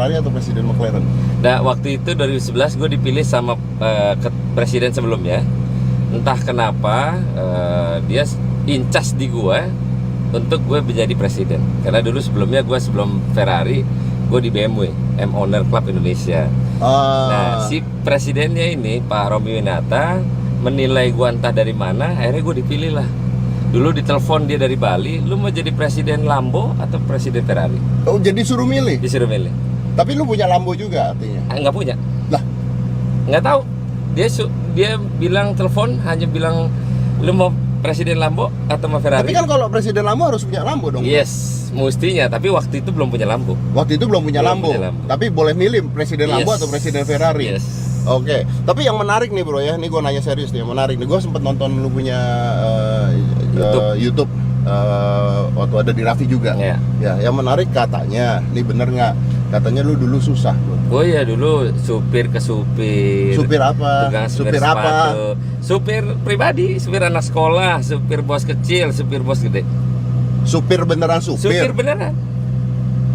Ferrari atau presiden McLaren? Nah, waktu itu 2011 gue dipilih sama presiden sebelumnya. Entah kenapa dia incas di gue untuk gue menjadi presiden. Karena dulu sebelumnya gue sebelum Ferrari, gue di BMW, M Owner Club Indonesia. Nah, si presidennya ini Pak Romi Winata menilai gue entah dari mana, akhirnya gue dipilih lah. Dulu ditelepon dia dari Bali, lu mau jadi presiden Lambo atau presiden Ferrari? Oh, jadi suruh milih? Disuruh milih. Tapi lu punya Lambo juga artinya? Nggak punya. Lah? Nggak tahu. Dia bilang telepon, hanya bilang lu mau presiden Lambo atau mau Ferrari? Tapi kan kalau presiden Lambo harus punya Lambo dong? Yes, mestinya. Tapi waktu itu belum punya Lambo. Waktu itu belum punya Lambo. Tapi boleh milih presiden Lambo atau presiden Ferrari? Yes. Oke. Tapi yang menarik nih bro ya, ini gue nanya serius nih, yang menarik nih. Gue sempet nonton lu punya YouTube waktu ada di Raffi juga. Ya. Ya, yang menarik katanya, ini bener nggak? Katanya lu dulu susah bro. Oh iya, dulu supir ke supir. Supir apa? Tukang Supir apa? sepatu. Supir pribadi, supir anak sekolah, supir bos kecil, supir bos gede. Supir beneran supir? Supir beneran.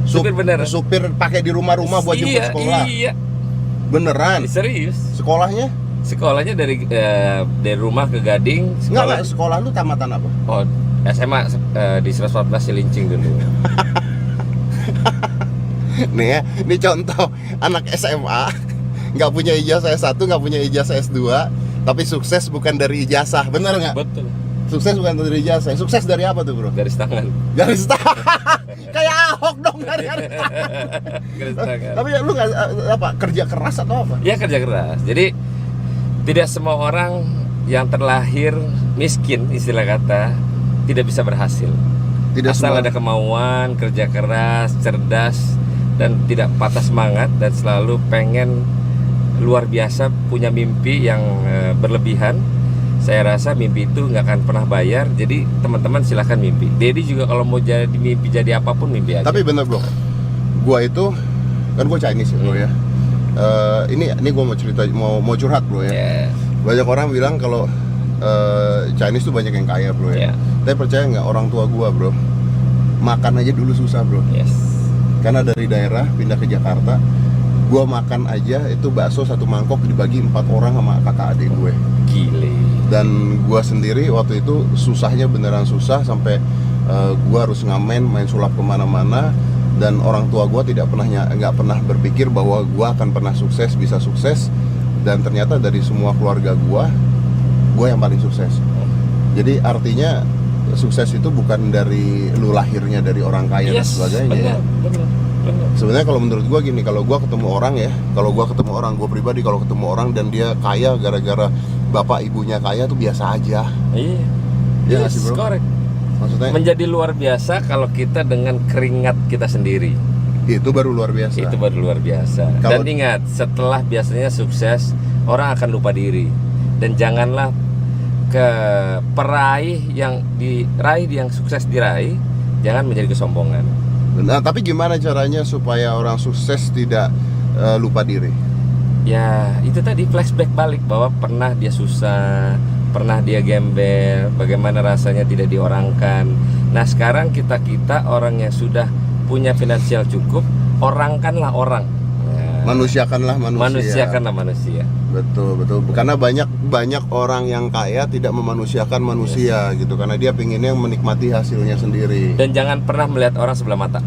Supir beneran. Supir pakai di rumah-rumah buat jemput sekolah? Iya. Beneran? Serius. Sekolahnya? Sekolahnya dari rumah ke Gading. Enggak, sekolah lu tamatan apa? Oh, SMA di 114 Cilincing dulu. Nih ya, ini contoh anak SMA nggak punya ijazah S1, nggak punya ijazah S2, tapi sukses bukan dari ijazah, bener nggak? Betul. Sukses bukan dari ijazah. Sukses dari apa tuh bro? Garis tangan. Garis tangan. Kayak Ahok dong dari garis tangan. Garis tangan. Tapi lu nggak apa kerja keras atau apa? Ya, kerja keras. Jadi tidak semua orang yang terlahir miskin, istilah kata, tidak bisa berhasil. Tidak Asal semua. ada kemauan, kerja keras, cerdas, dan tidak patah semangat, dan selalu pengen luar biasa, punya mimpi yang berlebihan. Saya rasa mimpi itu nggak akan pernah bayar. Jadi teman-teman silahkan mimpi. Dedi juga kalau mau jadi mimpi, jadi apapun mimpi aja. Tapi bener bro, gua itu kan gua Chinese ya bro ya. Ini gua mau cerita, mau curhat bro ya. Yeah. Banyak orang bilang kalau Chinese tuh banyak yang kaya bro ya. Yeah. Tapi percaya nggak, orang tua gua bro, makan aja dulu susah bro. Yes. Karena dari daerah pindah ke Jakarta, gua makan aja itu bakso satu mangkok dibagi 4 orang sama kakak adik gue. Gile. Dan gua sendiri waktu itu susahnya beneran susah, sampai gua harus main sulap kemana-mana. Dan orang tua gua nggak pernah berpikir bahwa gua akan pernah sukses, bisa sukses. Dan ternyata dari semua keluarga gua yang paling sukses. Jadi artinya sukses itu bukan dari lu lahirnya dari orang kaya dan sebagainya. Benar. Sebenarnya kalau menurut gua gini, kalau gua ketemu orang, gua pribadi kalau ketemu orang dan dia kaya gara-gara bapak ibunya kaya tuh biasa aja. Iya. Iya nggak Yes, sih, bro? correct. Maksudnya Menjadi luar biasa kalau kita dengan keringat kita sendiri. itu baru luar biasa. Itu baru luar biasa. Kalau- Dan ingat, setelah biasanya sukses, orang akan lupa diri. Dan janganlah ke peraih yang sukses diraih, jangan menjadi kesombongan. Nah, tapi gimana caranya supaya orang sukses tidak lupa diri? Ya, itu tadi flashback balik bahwa pernah dia susah, pernah dia gembel, bagaimana rasanya tidak diorangkan. Nah, sekarang kita orang yang sudah punya finansial cukup, orangkanlah orang. Ya, Manusiakanlah manusia. manusiakanlah manusia. Betul. Karena banyak orang yang kaya tidak memanusiakan manusia gitu, karena dia pengennya menikmati hasilnya sendiri. Dan jangan pernah melihat orang sebelah mata.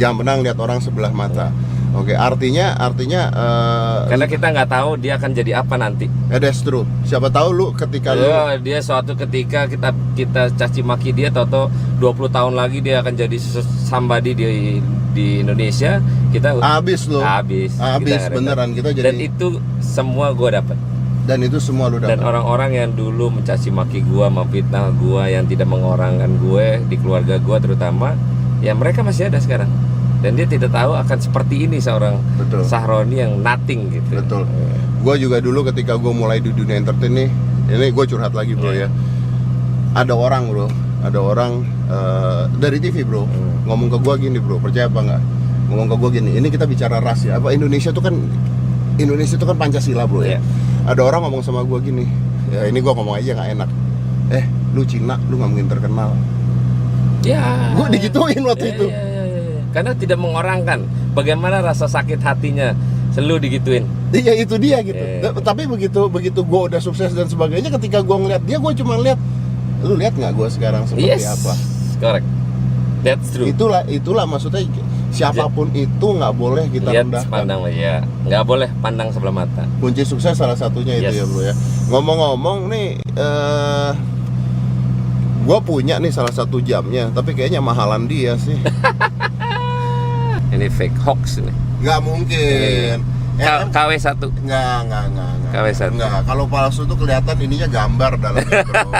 Jangan pernah lihat orang sebelah mata. Oke, artinya Karena kita nggak tahu dia akan jadi apa nanti. that's true. Siapa tahu lu ketika lu Dia suatu ketika kita caci maki dia, toto 20 tahun lagi dia akan jadi somebody di Indonesia, kita habis lu. habis kita Beneran kita jadi. Dan itu semua gue dapat. Dan itu semua lu dapat. Dan orang-orang yang dulu mencaci maki gue, memfitnah gue, yang tidak mengorangkan gue di keluarga gue terutama, ya mereka masih ada sekarang. Dan dia tidak tahu akan seperti ini seorang Betul. Sahroni yang nothing gitu. Betul. Gue juga dulu ketika gue mulai di dunia entertain nih, ini gue curhat lagi bro ya. Ada orang dari TV bro, ngomong ke gue gini bro, percaya apa nggak? Ngomong ke gue gini, ini kita bicara ras ya. Apa Indonesia itu kan Pancasila bro ya. Ada orang ngomong sama gue gini, ya ini gue ngomong aja nggak enak. Lu Cina, lu nggak mungkin terkenal. Ya. Gue digituin waktu itu. Ya. karena tidak mengorangkan bagaimana rasa sakit hatinya selalu digituin. Iya itu dia gitu. Tapi begitu gue udah sukses dan sebagainya, ketika gue ngeliat dia, gue cuma lihat, lu lihat nggak gue sekarang seperti apa? Correct. That's true. Itulah maksudnya, siapapun itu nggak boleh kita Lihat rendahkan. pandang ya, nggak boleh pandang sebelah mata. Kunci sukses salah satunya itu ya bro ya. Ngomong-ngomong nih, gue punya nih salah satu jamnya, tapi kayaknya mahalan dia sih. Ini fake hoax ini. Nggak mungkin. KW1. Nggak. KW1. Nggak. Kalau palsu tuh kelihatan ininya gambar dalamnya bro.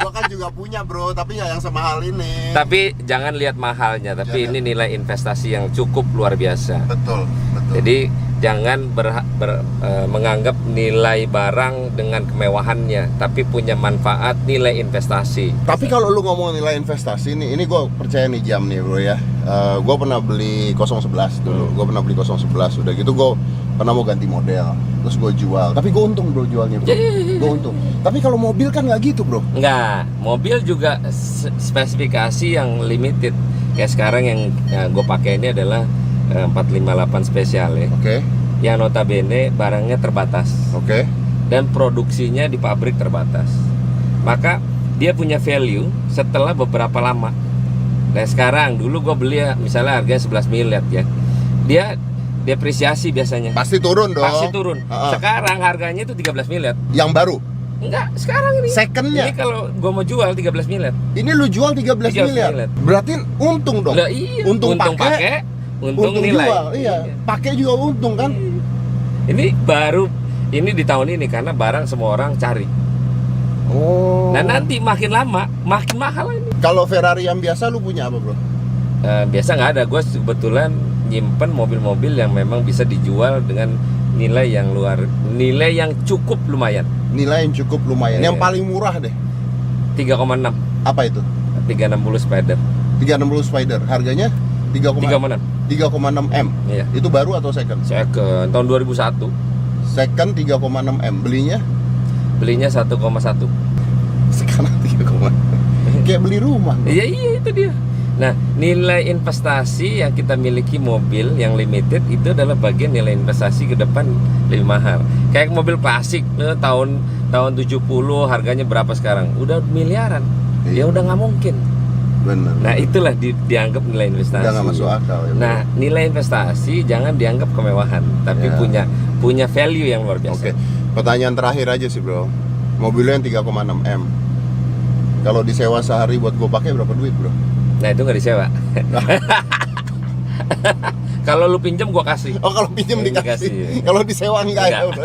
Gua kan juga punya bro, tapi nggak yang semahal ini. Tapi jangan lihat mahalnya, tapi Jangan. ini nilai investasi yang cukup luar biasa. Betul. Jadi jangan menganggap nilai barang dengan kemewahannya, tapi punya manfaat nilai investasi. Tapi kalau lu ngomong nilai investasi nih, ini gue percaya nih jam nih bro ya. Gue pernah beli 011 dulu. Gue pernah beli 011. Udah gitu gue pernah mau ganti model, terus gue jual. Tapi gue untung bro jualnya bro. Gue untung. Tapi kalau mobil kan nggak gitu bro. Enggak, mobil juga spesifikasi yang limited. Kayak sekarang yang gue pakai ini adalah 458 spesial ya. Oke. Yang notabene barangnya terbatas. Oke. Dan produksinya di pabrik terbatas. Maka dia punya value setelah beberapa lama. Nah sekarang, dulu gue beli ya, misalnya harganya 11 miliar ya, dia depresiasi biasanya. Pasti turun dong. Pasti turun. Sekarang harganya itu 13 miliar. Yang baru? Enggak, sekarang ini. Secondnya? Ini kalau gue mau jual 13 miliar. Ini lu jual 13 miliar. Berarti untung dong. Lah, iya. Untung pakai, untung nilai. jual. Iya. Pakai juga untung kan? Ini baru ini di tahun ini karena barang semua orang cari. Oh. Nah nanti makin lama makin mahal ini. Kalau Ferrari yang biasa lu punya apa bro? Biasa nggak ada. Gue kebetulan nyimpen mobil-mobil yang memang bisa dijual dengan nilai yang cukup lumayan. Nilai yang cukup lumayan. Yang paling murah deh. 3,6. Apa itu? 360 Spider. 360 Spider. Harganya 3,6 M. Iya. Itu baru atau second? Second tahun 2001. Second 3,6 M. Belinya 1,1. sekarang 3,6. Kayak beli rumah. Iya itu dia. Nah, nilai investasi yang kita miliki mobil yang limited itu adalah bagian nilai investasi ke depan lebih mahal. Kayak mobil klasik tahun 70 harganya berapa sekarang? Udah miliaran. Ya udah nggak mungkin. Bener. Nah, itulah dianggap nilai investasi. Udah nggak masuk akal ya, nah, nilai investasi jangan dianggap kemewahan, tapi punya value yang luar biasa. Oke. Pertanyaan terakhir aja sih, Bro. Mobilnya yang 3,6 M. Kalau disewa sehari buat gue pakai berapa duit, Bro? Nah, itu nggak disewa. Kalau lu pinjam gua kasih. Oh, kalau pinjam dikasih. Kalau disewa enggak ya, Bro.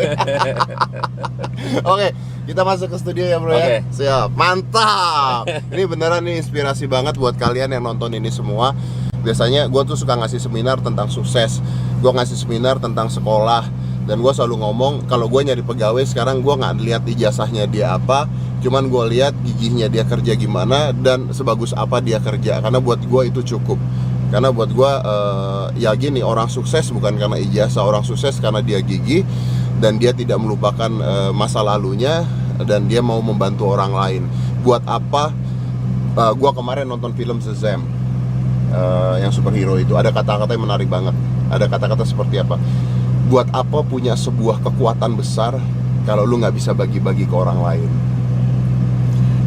Oke, kita masuk ke studio ya, Bro ya. Siap. Mantap. Ini beneran nih inspirasi banget buat kalian yang nonton ini semua. Biasanya gua tuh suka ngasih seminar tentang sukses. Gua ngasih seminar tentang sekolah. Dan gue selalu ngomong, kalau gue nyari pegawai sekarang gue nggak lihat ijazahnya dia apa, cuman gue lihat gigihnya dia kerja gimana dan sebagus apa dia kerja. Karena buat gue itu cukup. Karena buat gue ya gini, orang sukses bukan karena ijazah, orang sukses karena dia gigih dan dia tidak melupakan masa lalunya dan dia mau membantu orang lain. Buat apa? Gue kemarin nonton film Shazam yang superhero itu, ada kata-kata yang menarik banget. Ada kata-kata seperti apa? Buat apa punya sebuah kekuatan besar kalau lu nggak bisa bagi-bagi ke orang lain?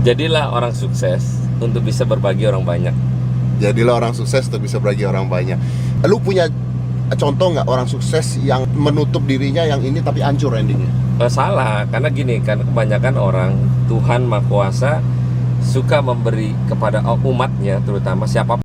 Jadilah orang sukses untuk bisa berbagi orang banyak. Jadilah orang sukses untuk bisa berbagi orang banyak. Lu punya contoh nggak orang sukses yang menutup dirinya yang ini tapi hancur endingnya? Salah, karena gini kan, kebanyakan orang, Tuhan Maha Kuasa suka memberi kepada umatnya, terutama siapapun